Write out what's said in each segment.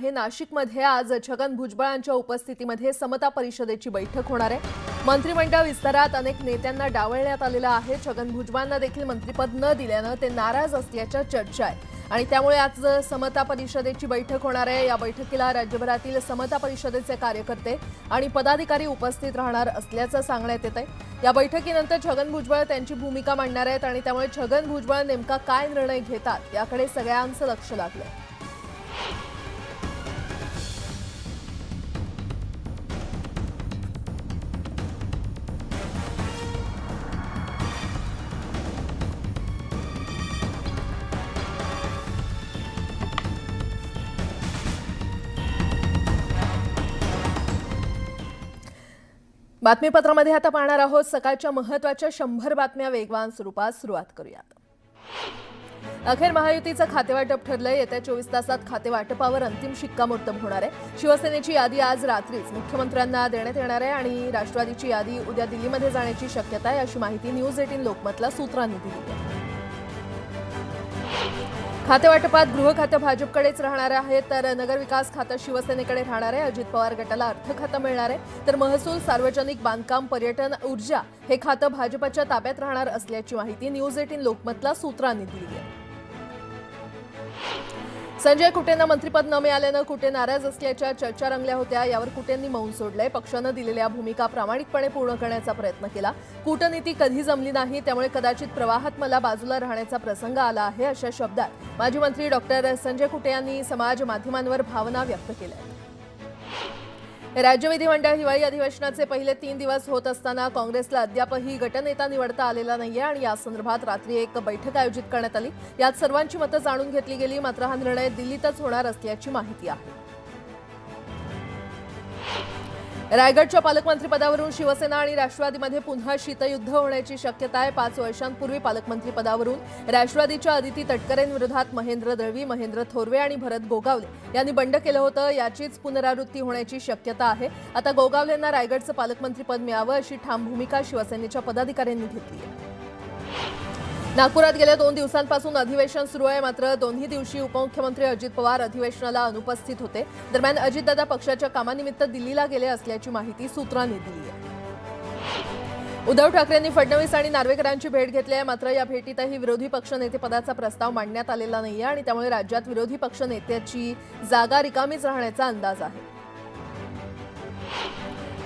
आहे। नाशिकमध्ये आज छगन भुजबळांच्या उपस्थितीमध्ये समता परिषदेची बैठक होणार आहे। मंत्रिमंडळ विस्तारात अनेक नेत्यांना डावलण्यात आलेलं आहे। छगन भुजबळांना देखील मंत्रिपद न दिल्यानं ते नाराज असल्याच्या चर्चा आहे आणि त्यामुळे आज समता परिषदेची बैठक होणार आहे। या बैठकीला राज्यभरातील समता परिषदेचे कार्यकर्ते आणि पदाधिकारी उपस्थित राहणार असल्याचं सांगण्यात येत आहे। या बैठकीनंतर छगन भुजबळ त्यांची भूमिका मांडणार आहेत आणि त्यामुळे छगन भुजबळ नेमका काय निर्णय घेतात याकडे सगळ्यांचं लक्ष लागलंय। बातमीपत्रामध्ये आता पाहणार आहोत सकाळच्या महत्त्वाच्या 100 बातम्या वेगवान स्वरूपात सुरुवात करूयात। अखेर महायुतीचं खातेवाटप ठरलंय। येत्या 24 तासात खातेवाटपावर अंतिम शिक्कामोर्तब होणार आहे। शिवसेनेची यादी आज रात्रीच मुख्यमंत्र्यांना देण्यात येणार आहे आणि राष्ट्रवादीची यादी उद्या दिल्लीमध्ये जाण्याची शक्यता आहे, अशी माहिती न्यूज 18 लोकमतला सूत्रांनी दिली आहे। खातेवाटपात गृह खाते भाजपकडेच राहणार आहे, तर नगरविकास खाते शिवसेनेकडे राहणार आहे। अजित पवार गटाला अर्थ खाते मिळणार आहे, तर महसूल, सार्वजनिक बांधकाम, पर्यटन, ऊर्जा हे खाते भाजपच्या ताब्यात राहणार असल्याची माहिती न्यूज 18 लोकमतला सूत्रांनी दिली आहे। संजय कुटेंना मंत्रिपद न मिळाल्यानं कुटे नाराज असल्याच्या चर्चा रंगल्या होत्या। यावर कुटेंनी मौन सोडलंय। पक्षानं दिलेल्या भूमिका प्रामाणिकपणे पूर्ण करण्याचा प्रयत्न केला। कूटनीती कधी जमली नाही, त्यामुळे कदाचित प्रवाहात मला बाजूला राहण्याचा प्रसंग आला आहे, अशा शब्दात माजी मंत्री डॉक्टर संजय कुटे यांनी समाज माध्यमांवर भावना व्यक्त केल्या। राज्य विधिमंडळ हिवाळी अधिवेशनाचे पहिले 3 दिवस होत असताना काँग्रेसला अद्यापही गटनेता निवडता आलेला नाहीये आणि या संदर्भात रात्री एक बैठक आयोजित करण्यात आली। यात सर्वांची मतं जाणून घेतली गेली, मात्र हा निर्णय दिल्लीतच होणार असल्याची माहिती आहे। रायगडच्या पालकमंत्रीपदावरून शिवसेना आणि राष्ट्रवादीमध्ये पुन्हा शीतयुद्ध होण्याची शक्यता आहे। 5 वर्षांपूर्वी पालकमंत्रीपदावरून राष्ट्रवादीच्या आदिती तटकरेंविरोधात महेंद्र दळवी, महेंद्र थोरवे आणि भरत गोगावले यांनी बंड केलं होतं। याचीच पुनरावृत्ती होण्याची शक्यता आहे। आता गोगावलेंना रायगडचं पालकमंत्रीपद मिळावं अशी ठाम भूमिका शिवसेनेच्या पदाधिकाऱ्यांनी घेतली आहे। नागपुरात गेल्या 2 दिवसांपासून अधिवेशन सुरू आहे, मात्र दोन्ही दिवशी उपमुख्यमंत्री अजित पवार अधिवेशनाला अनुपस्थित होते। दरम्यान अजितदादा पक्षाच्या कामानिमित्त दिल्लीला गेले असल्याची माहिती सूत्रांनी दिली आहे। उद्धव ठाकरेंनी फडणवीस आणि नार्वेकरांची भेट घेतली आहे, मात्र या भेटीतही विरोधी पक्षनेतेपदाचा प्रस्ताव मांडण्यात आलेला नाहीये आणि त्यामुळे राज्यात विरोधी पक्षनेत्याची जागा रिकामीच राहण्याचा अंदाज आहे।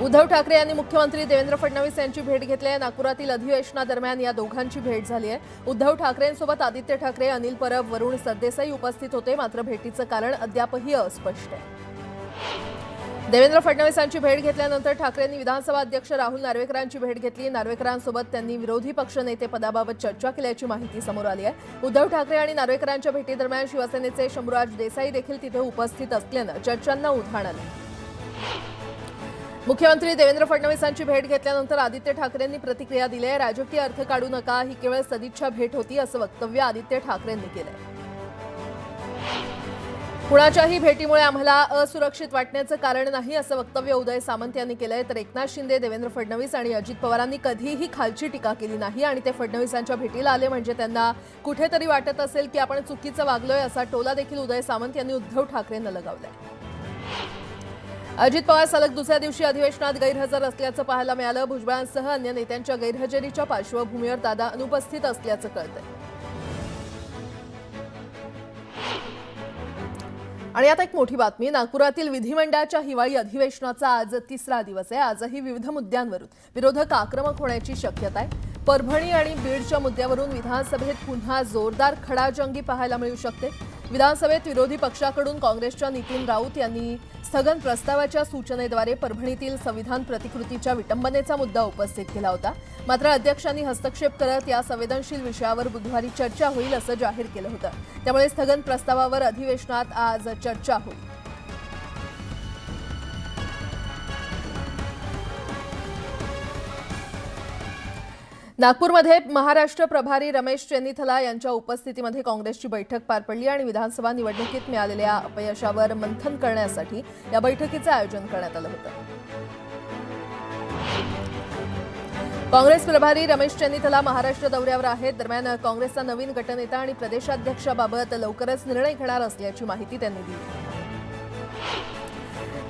उद्धव ठाकरे यांनी मुख्यमंत्री देवेंद्र फडणवीस यांची भेट घेतली आहे। नागपुरातील अधिवेशनादरम्यान या दोघांची भेट झाली आहे। उद्धव ठाकरेंसोबत आदित्य ठाकरे, अनिल परब, वरुण सरदेसाई उपस्थित होते, मात्र भेटीचं कारण अद्यापही अस्पष्ट आहे। देवेंद्र फडणवीसांची भेट घेतल्यानंतर ठाकरेंनी विधानसभा अध्यक्ष राहुल नार्वेकरांची भेट घेतली। नार्वेकरांसोबत त्यांनी विरोधी पक्षनेते पदाबाबत चर्चा केल्याची माहिती समोर आली आहे। उद्धव ठाकरे आणि नार्वेकरांच्या भेटीदरम्यान शिवसेनेचे शंभूराज देसाई देखील तिथे उपस्थित असल्यानं चर्चांना उधाण आलं। मुख्यमंत्री देवेंद्र फडणवीसांची भेट घेतल्यानंतर आदित्य ठाकरेंनी प्रतिक्रिया दिली आहे। राजकीय अर्थ काढू नका, ही केवळ सदिच्छा भेट होती, असं वक्तव्य आदित्य ठाकरेंनी केलंय। कुणाच्याही भेटीमुळे आम्हाला असुरक्षित वाटण्याचं कारण नाही, असं वक्तव्य उदय सामंत यांनी केलंय। तर एकनाथ शिंदे, देवेंद्र फडणवीस आणि अजित पवारांनी कधीही खालची टीका केली नाही आणि ते फडणवीसांच्या भेटीला आले म्हणजे त्यांना कुठेतरी वाटत असेल की आपण चुकीचं वागलोय, असा टोला देखील उदय सामंत यांनी उद्धव ठाकरेंना लगावलाय। अजित पवार सलग दुसऱ्या दिवशी अधिवेशनात गैरहजर असल्याचं पाहायला मिळालं। भुजबळांसह अन्य नेत्यांच्या गैरहजेरीच्या पार्श्वभूमीवर दादा अनुपस्थित असल्याचं कळतंय। आणि आता एक मोठी बातमी, नागपुरातील विधिमंडळाच्या हिवाळी अधिवेशनाचा आज 3रा दिवस आहे। आजही विविध मुद्द्यांवरून विरोधक आक्रमक होण्याची शक्यता आहे। परभणी आणि बीडच्या मुद्द्यावरून विधानसभेत पुन्हा जोरदार खडाजंगी पाहायला मिळू शकते। विधानसभेत विरोधी पक्षाकडून काँग्रेसच्या नितीन राऊत यांनी स्थगन प्रस्तावाच्या सूचनेद्वारे परभणीतील संविधान प्रतिकृतीच्या विटंबनेचा मुद्दा उपस्थित केला होता, मात्र अध्यक्षांनी हस्तक्षेप करत या संवेदनशील विषयावर बुधवारी चर्चा होईल असं जाहीर केलं होतं। त्यामुळे स्थगन प्रस्तावावर अधिवेशनात आज चर्चा होईल। नागपूरमध्ये महाराष्ट्र प्रभारी रमेश चेन्नीथला यांच्या उपस्थितीमध्ये काँग्रेसची बैठक पार पडली आणि विधानसभा निवडणुकीत मिळालेल्या अपयशावर मंथन करण्यासाठी या बैठकीचे आयोजन करण्यात आलं होतं। काँग्रेस प्रभारी रमेश चेन्नीथला महाराष्ट्र दौऱ्यावर आहेत। दरम्यान काँग्रेसचा नवीन गटनेता आणि प्रदेशाध्यक्षाबाबत लवकरच निर्णय घेणार असल्याची माहिती त्यांनी दिली।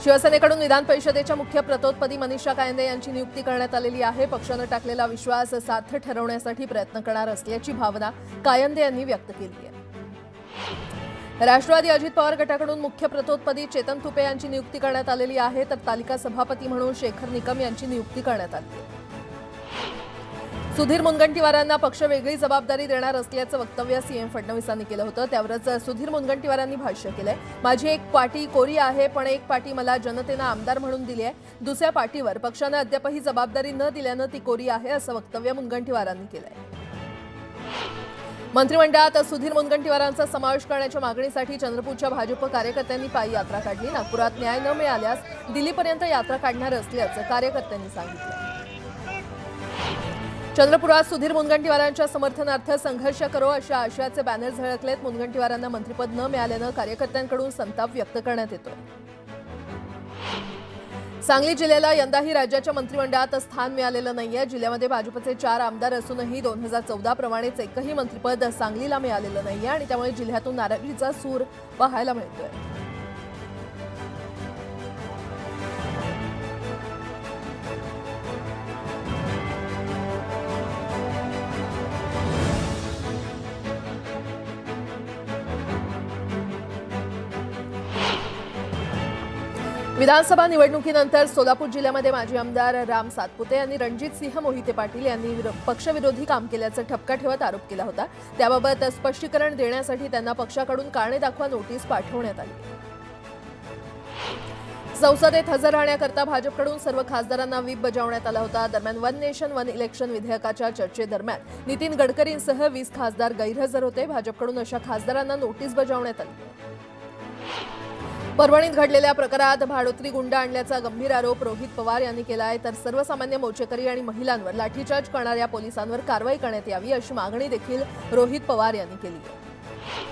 शिवसेनेकडून विधान परिषदेच्या मुख्य प्रतोदपदी मनीषा कायंदे यांची नियुक्ती करण्यात आलेली आहे. पक्षानं टाकलेला विश्वास सार्थ ठरवण्यासाठी प्रयत्न करणार असल्याची भावना कायंदे यांनी व्यक्त केली आहे. राष्ट्रवादी अजित पवार गटाकडून मुख्य प्रतोदपदी चेतन तुपे यांची नियुक्ती करण्यात आलेली आहे, तर तालिका सभापती म्हणून शेखर निकम यांची नियुक्ती करण्यात आली आहे. सुधीर मुनगंटीवारांना पक्ष वेगळी जबाबदारी देणार असल्याचं वक्तव्य सीएम फडणवीसांनी केलं होतं. त्यावरच सुधीर मुनगंटीवारांनी भाष्य केलंय. माझी एक पार्टी कोरी आहे, पण एक पार्टी मला जनतेनं आमदार म्हणून दिली आहे. दुसऱ्या पार्टीवर पक्षानं अद्यापही जबाबदारी न दिल्यानं ती कोरी आहे, असं वक्तव्य मुनगंटीवारांनी केलंय. मंत्रिमंडळात सुधीर मुनगंटीवारांचा समावेश करण्याच्या मागणीसाठी चंद्रपूरच्या भाजप कार्यकर्त्यांनी पायी यात्रा काढली. नागपुरात न्याय न मिळाल्यास दिल्लीपर्यंत यात्रा काढणार असल्याचं कार्यकर्त्यांनी सांगितलं. चंद्रपुरात सुधीर मुनगंटीवारांच्या समर्थनार्थ संघर्ष करो अशा आशयाचे बॅनर झळकलेत. मुनगंटीवारांना मंत्रिपद न मिळाल्यानं कार्यकर्त्यांकडून संताप व्यक्त करण्यात येतोय. सांगली जिल्ह्याला यंदाही राज्याच्या मंत्रिमंडळात स्थान मिळालेलं नाहीये. जिल्ह्यामध्ये भाजपचे 4 आमदार असूनही 2014 प्रमाणेच एकही मंत्रिपद सांगलीला मिळालेलं नाहीये आणि त्यामुळे जिल्ह्यातून नाराजीचा सूर पाहायला मिळतोय. विधानसभा निवडणुकीनंतर सोलापूर जिल्ह्यामध्ये माजी आमदार राम सातपुते यांनी रणजितसिंह मोहिते पाटील यांनी पक्षविरोधी काम केल्याचा ठपका ठेवत आरोप केला होता. त्याबाबत स्पष्टीकरण देण्यासाठी त्यांना पक्षाकडून कारणे दाखवा नोटीस पाठवण्यात आली. संसदेत हजर राहण्याकरता भाजपकडून सर्व खासदारांना व्हीप बजावण्यात आला होता. दरम्यान वन नेशन वन इलेक्शन विधेयकाच्या चर्चेदरम्यान नितीन गडकरींसह 20 खासदार गैरहजर होते. भाजपकडून अशा खासदारांना नोटीस बजावण्यात आली. परभणीत घडलेल्या प्रकारात भाडोत्री गुंड आणल्याचा गंभीर आरोप रोहित पवार यांनी केला आहे. तर सर्वसामान्य मोर्चेकरी आणि महिलांवर लाठीचार्ज करणाऱ्या पोलिसांवर कारवाई करण्यात यावी अशी मागणी देखील रोहित पवार यांनी केली आहे.